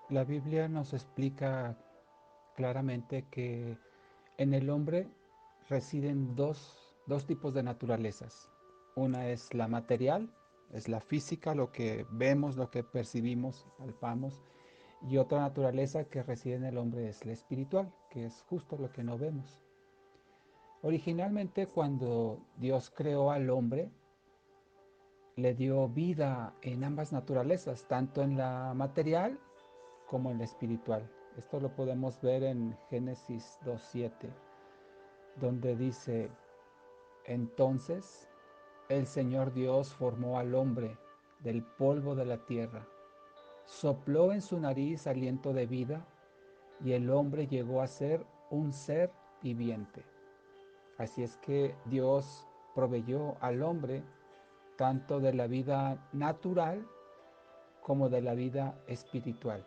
La Biblia nos explica claramente que en el hombre residen dos tipos de naturalezas. Una es la material, es la física, lo que vemos, lo que percibimos, palpamos, y otra naturaleza que reside en el hombre es la espiritual, que es justo lo que no vemos. Originalmente, cuando Dios creó al hombre, le dio vida en ambas naturalezas, tanto en la material como en la espiritual. Esto lo podemos ver en Génesis 2:7, donde dice: entonces el Señor Dios formó al hombre del polvo de la tierra, sopló en su nariz aliento de vida, y el hombre llegó a ser un ser viviente. Así es que Dios proveyó al hombre tanto de la vida natural como de la vida espiritual.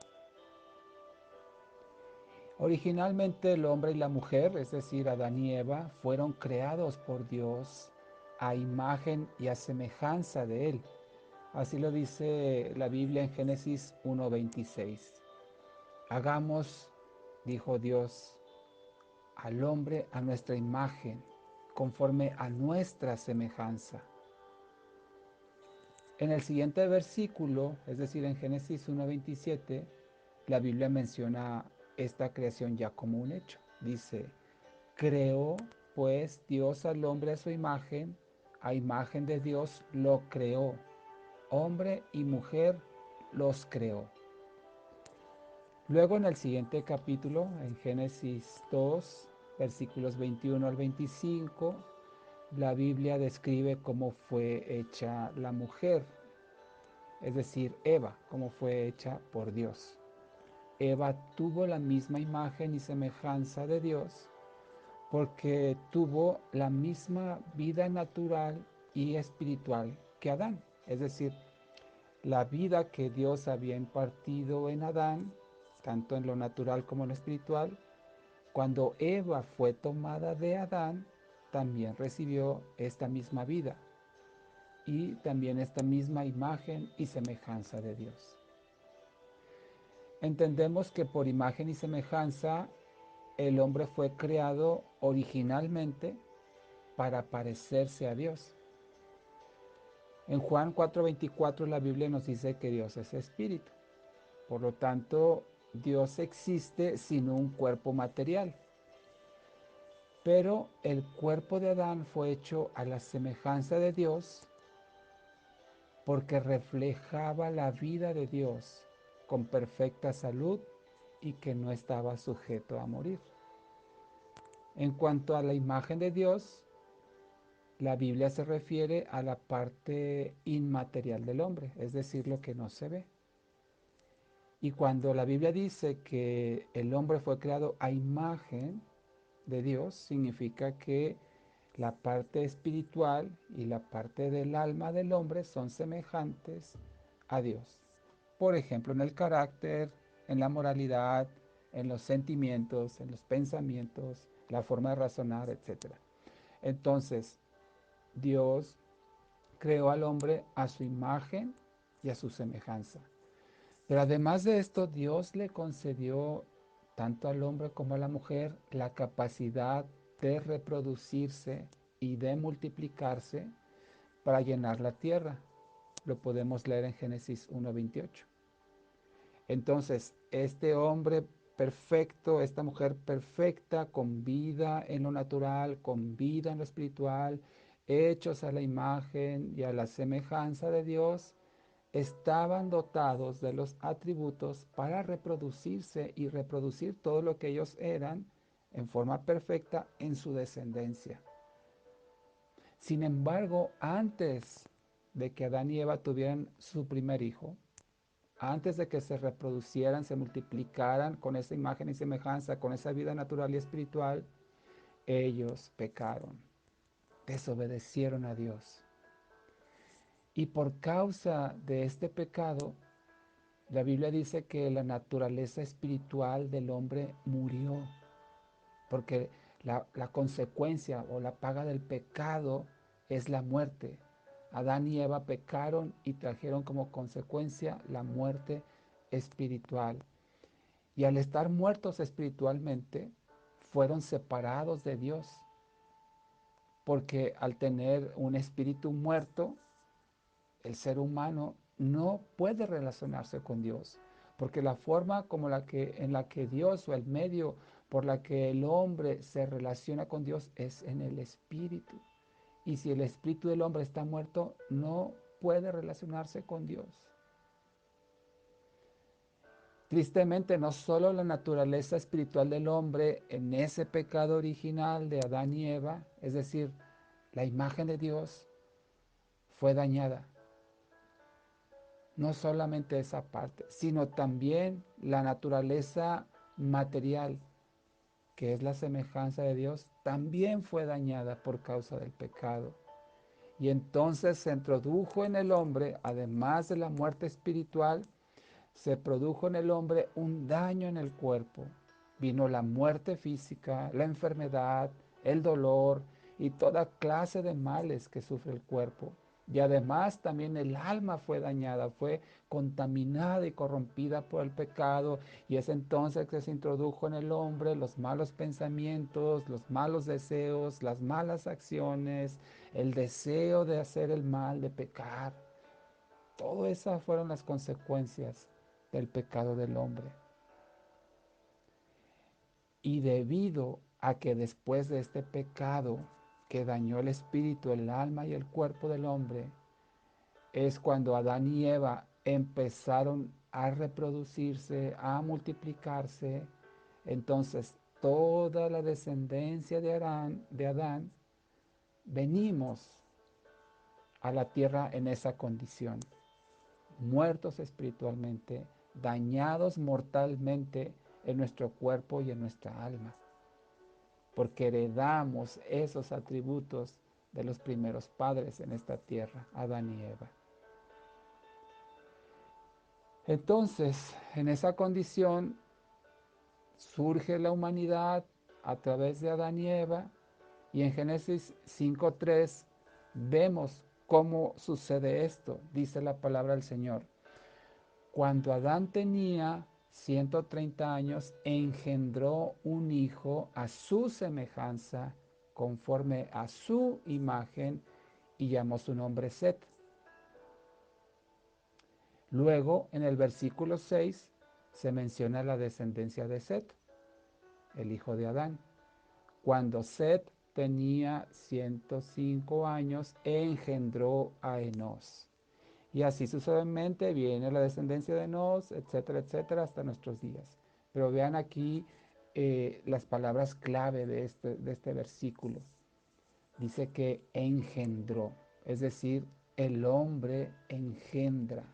Originalmente el hombre y la mujer, es decir, Adán y Eva, fueron creados por Dios a imagen y a semejanza de Él. Así lo dice la Biblia en Génesis 1:26. Hagamos, dijo Dios, al hombre a nuestra imagen, conforme a nuestra semejanza. En el siguiente versículo, es decir, en Génesis 1:27, la Biblia menciona esta creación ya como un hecho. Dice: creó pues Dios al hombre a imagen de Dios lo creó, hombre y mujer los creó. Luego en el siguiente capítulo, en Génesis 2, versículos 21 al 25, la Biblia describe cómo fue hecha la mujer, es decir, Eva, cómo fue hecha por Dios. Eva tuvo la misma imagen y semejanza de Dios porque tuvo la misma vida natural y espiritual que Adán. Es decir, la vida que Dios había impartido en Adán, tanto en lo natural como en lo espiritual, cuando Eva fue tomada de Adán, también recibió esta misma vida y también esta misma imagen y semejanza de Dios. Entendemos que por imagen y semejanza el hombre fue creado originalmente para parecerse a Dios. En Juan 4:24 la Biblia nos dice que Dios es espíritu. Por lo tanto, Dios existe sin un cuerpo material. Pero el cuerpo de Adán fue hecho a la semejanza de Dios porque reflejaba la vida de Dios con perfecta salud y que no estaba sujeto a morir. En cuanto a la imagen de Dios, la Biblia se refiere a la parte inmaterial del hombre, es decir, lo que no se ve. Y cuando la Biblia dice que el hombre fue creado a imagen de Dios, significa que la parte espiritual y la parte del alma del hombre son semejantes a Dios. Por ejemplo, en el carácter, en la moralidad, en los sentimientos, en los pensamientos, la forma de razonar, etc. Entonces, Dios creó al hombre a su imagen y a su semejanza. Pero además de esto, Dios le concedió tanto al hombre como a la mujer la capacidad de reproducirse y de multiplicarse para llenar la tierra. Lo podemos leer en Génesis 1:28. Entonces, este hombre perfecto, esta mujer perfecta, con vida en lo natural, con vida en lo espiritual, hechos a la imagen y a la semejanza de Dios, estaban dotados de los atributos para reproducirse y reproducir todo lo que ellos eran en forma perfecta en su descendencia. Sin embargo, antes de que Adán y Eva tuvieran su primer hijo, antes de que se reproducieran, se multiplicaran con esa imagen y semejanza, con esa vida natural y espiritual, ellos pecaron, desobedecieron a Dios. Y por causa de este pecado, la Biblia dice que la naturaleza espiritual del hombre murió, porque la consecuencia o la paga del pecado es la muerte. Adán y Eva pecaron y trajeron como consecuencia la muerte espiritual. Y al estar muertos espiritualmente, fueron separados de Dios, porque al tener un espíritu muerto, el ser humano no puede relacionarse con Dios, porque la forma en la que Dios o el medio por la que el hombre se relaciona con Dios es en el espíritu. Y si el espíritu del hombre está muerto, no puede relacionarse con Dios. Tristemente, no solo la naturaleza espiritual del hombre en ese pecado original de Adán y Eva, es decir, la imagen de Dios, fue dañada. No solamente esa parte, sino también la naturaleza material, que es la semejanza de Dios, también fue dañada por causa del pecado. Y entonces se introdujo en el hombre, además de la muerte espiritual, se produjo en el hombre un daño en el cuerpo. Vino la muerte física, la enfermedad, el dolor y toda clase de males que sufre el cuerpo. Y además también el alma fue dañada, fue contaminada y corrompida por el pecado. Y es entonces que se introdujo en el hombre los malos pensamientos, los malos deseos, las malas acciones, el deseo de hacer el mal, de pecar. Todas esas fueron las consecuencias del pecado del hombre. Y debido a que después de este pecado que dañó el espíritu, el alma y el cuerpo del hombre, es cuando Adán y Eva empezaron a reproducirse, a multiplicarse. Entonces, toda la descendencia de Adán venimos a la tierra en esa condición, muertos espiritualmente, dañados mortalmente en nuestro cuerpo y en nuestra alma, porque heredamos esos atributos de los primeros padres en esta tierra, Adán y Eva. Entonces, en esa condición surge la humanidad a través de Adán y Eva, y en Génesis 5:3 vemos cómo sucede esto. Dice la palabra del Señor: cuando Adán tenía 130 años, engendró un hijo a su semejanza, conforme a su imagen, y llamó su nombre Set. Luego, en el versículo 6, se menciona la descendencia de Set, el hijo de Adán. Cuando Set tenía 105 años, engendró a Enós. Y así sucesivamente viene la descendencia de Enós, etcétera, etcétera, hasta nuestros días. Pero vean aquí las palabras clave de este versículo. Dice que engendró, es decir, el hombre engendra,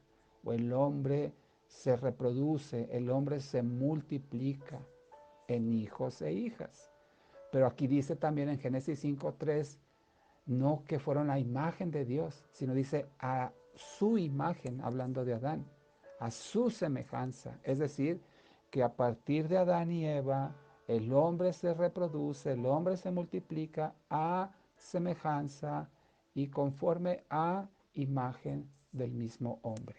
o el hombre se reproduce, el hombre se multiplica en hijos e hijas. Pero aquí dice también en Génesis 5:3, no que fueron la imagen de Dios, sino dice a su imagen, hablando de Adán, a su semejanza. Es decir, que a partir de Adán y Eva, el hombre se reproduce, el hombre se multiplica a semejanza y conforme a imagen del mismo hombre.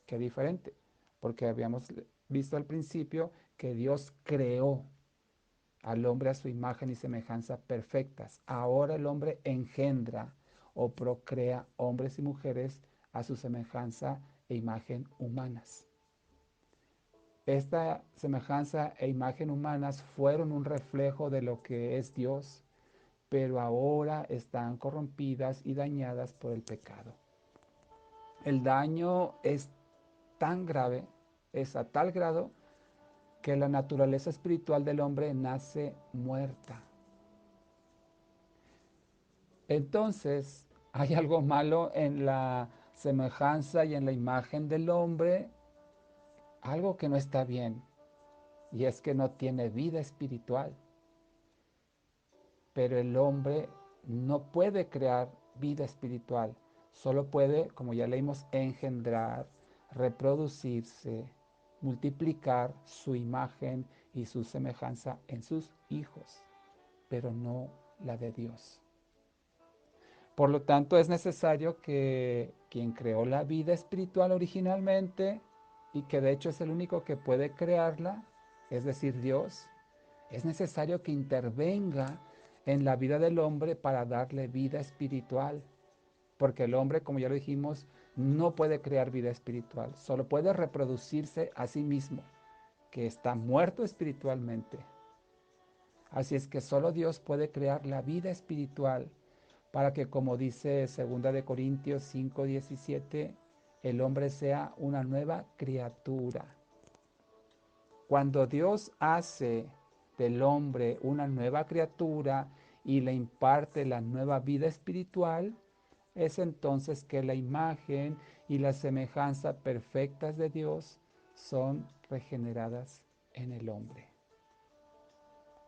Qué diferente, porque habíamos visto al principio que Dios creó al hombre a su imagen y semejanza perfectas. Ahora el hombre engendra o procrea hombres y mujeres a su semejanza e imagen humanas. Esta semejanza e imagen humanas fueron un reflejo de lo que es Dios, pero ahora están corrompidas y dañadas por el pecado. El daño es tan grave, es a tal grado, que la naturaleza espiritual del hombre nace muerta. Entonces, hay algo malo en la semejanza y en la imagen del hombre, algo que no está bien, y es que no tiene vida espiritual. Pero el hombre no puede crear vida espiritual, solo puede, como ya leímos, engendrar, reproducirse, multiplicar su imagen y su semejanza en sus hijos, pero no la de Dios. Por lo tanto, es necesario que quien creó la vida espiritual originalmente y que de hecho es el único que puede crearla, es decir, Dios, es necesario que intervenga en la vida del hombre para darle vida espiritual, porque el hombre, como ya lo dijimos, no puede crear vida espiritual, solo puede reproducirse a sí mismo, que está muerto espiritualmente. Así es que solo Dios puede crear la vida espiritual para que, como dice 2 Corintios 5:17, el hombre sea una nueva criatura. Cuando Dios hace del hombre una nueva criatura y le imparte la nueva vida espiritual, es entonces que la imagen y la semejanza perfectas de Dios son regeneradas en el hombre.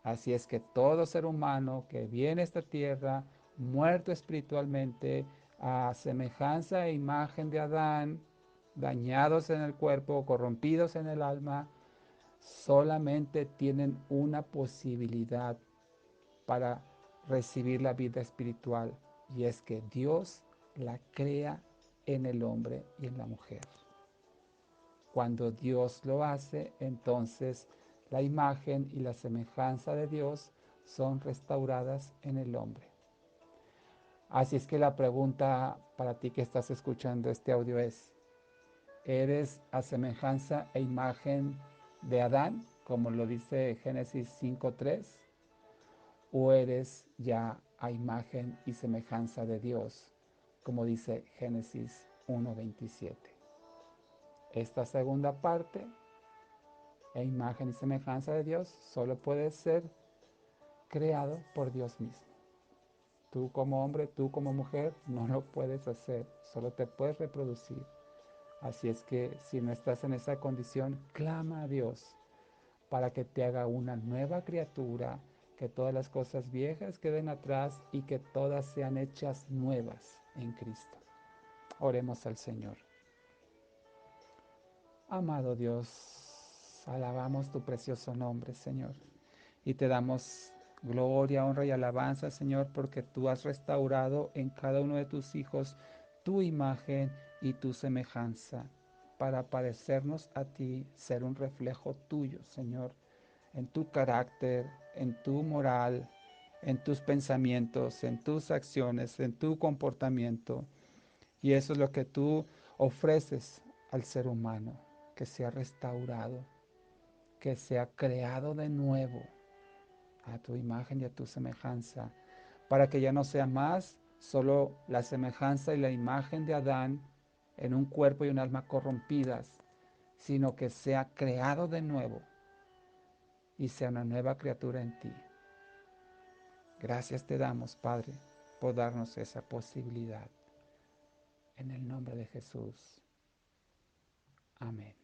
Así es que todo ser humano que viene a esta tierra, muerto espiritualmente, a semejanza e imagen de Adán, dañados en el cuerpo, corrompidos en el alma, solamente tienen una posibilidad para recibir la vida espiritual, y es que Dios la crea en el hombre y en la mujer. Cuando Dios lo hace, entonces la imagen y la semejanza de Dios son restauradas en el hombre. Así es que la pregunta para ti que estás escuchando este audio es, ¿eres a semejanza e imagen de Adán, como lo dice Génesis 5:3? ¿O eres ya a imagen y semejanza de Dios, como dice Génesis 1:27? Esta segunda parte, e imagen y semejanza de Dios, solo puede ser creado por Dios mismo. Tú como hombre, tú como mujer, no lo puedes hacer, solo te puedes reproducir. Así es que si no estás en esa condición, clama a Dios para que te haga una nueva criatura, que todas las cosas viejas queden atrás y que todas sean hechas nuevas en Cristo. Oremos al Señor. Amado Dios, alabamos tu precioso nombre, Señor, y te damos gloria, honra y alabanza, Señor, porque tú has restaurado en cada uno de tus hijos tu imagen y tu semejanza, para parecernos a ti, ser un reflejo tuyo, Señor, en tu carácter, en tu moral, en tus pensamientos, en tus acciones, en tu comportamiento. Y eso es lo que tú ofreces al ser humano, que sea restaurado, que sea creado de nuevo a tu imagen y a tu semejanza, para que ya no sea más solo la semejanza y la imagen de Adán en un cuerpo y un alma corrompidas, sino que sea creado de nuevo y sea una nueva criatura en ti. Gracias te damos, Padre, por darnos esa posibilidad. En el nombre de Jesús. Amén.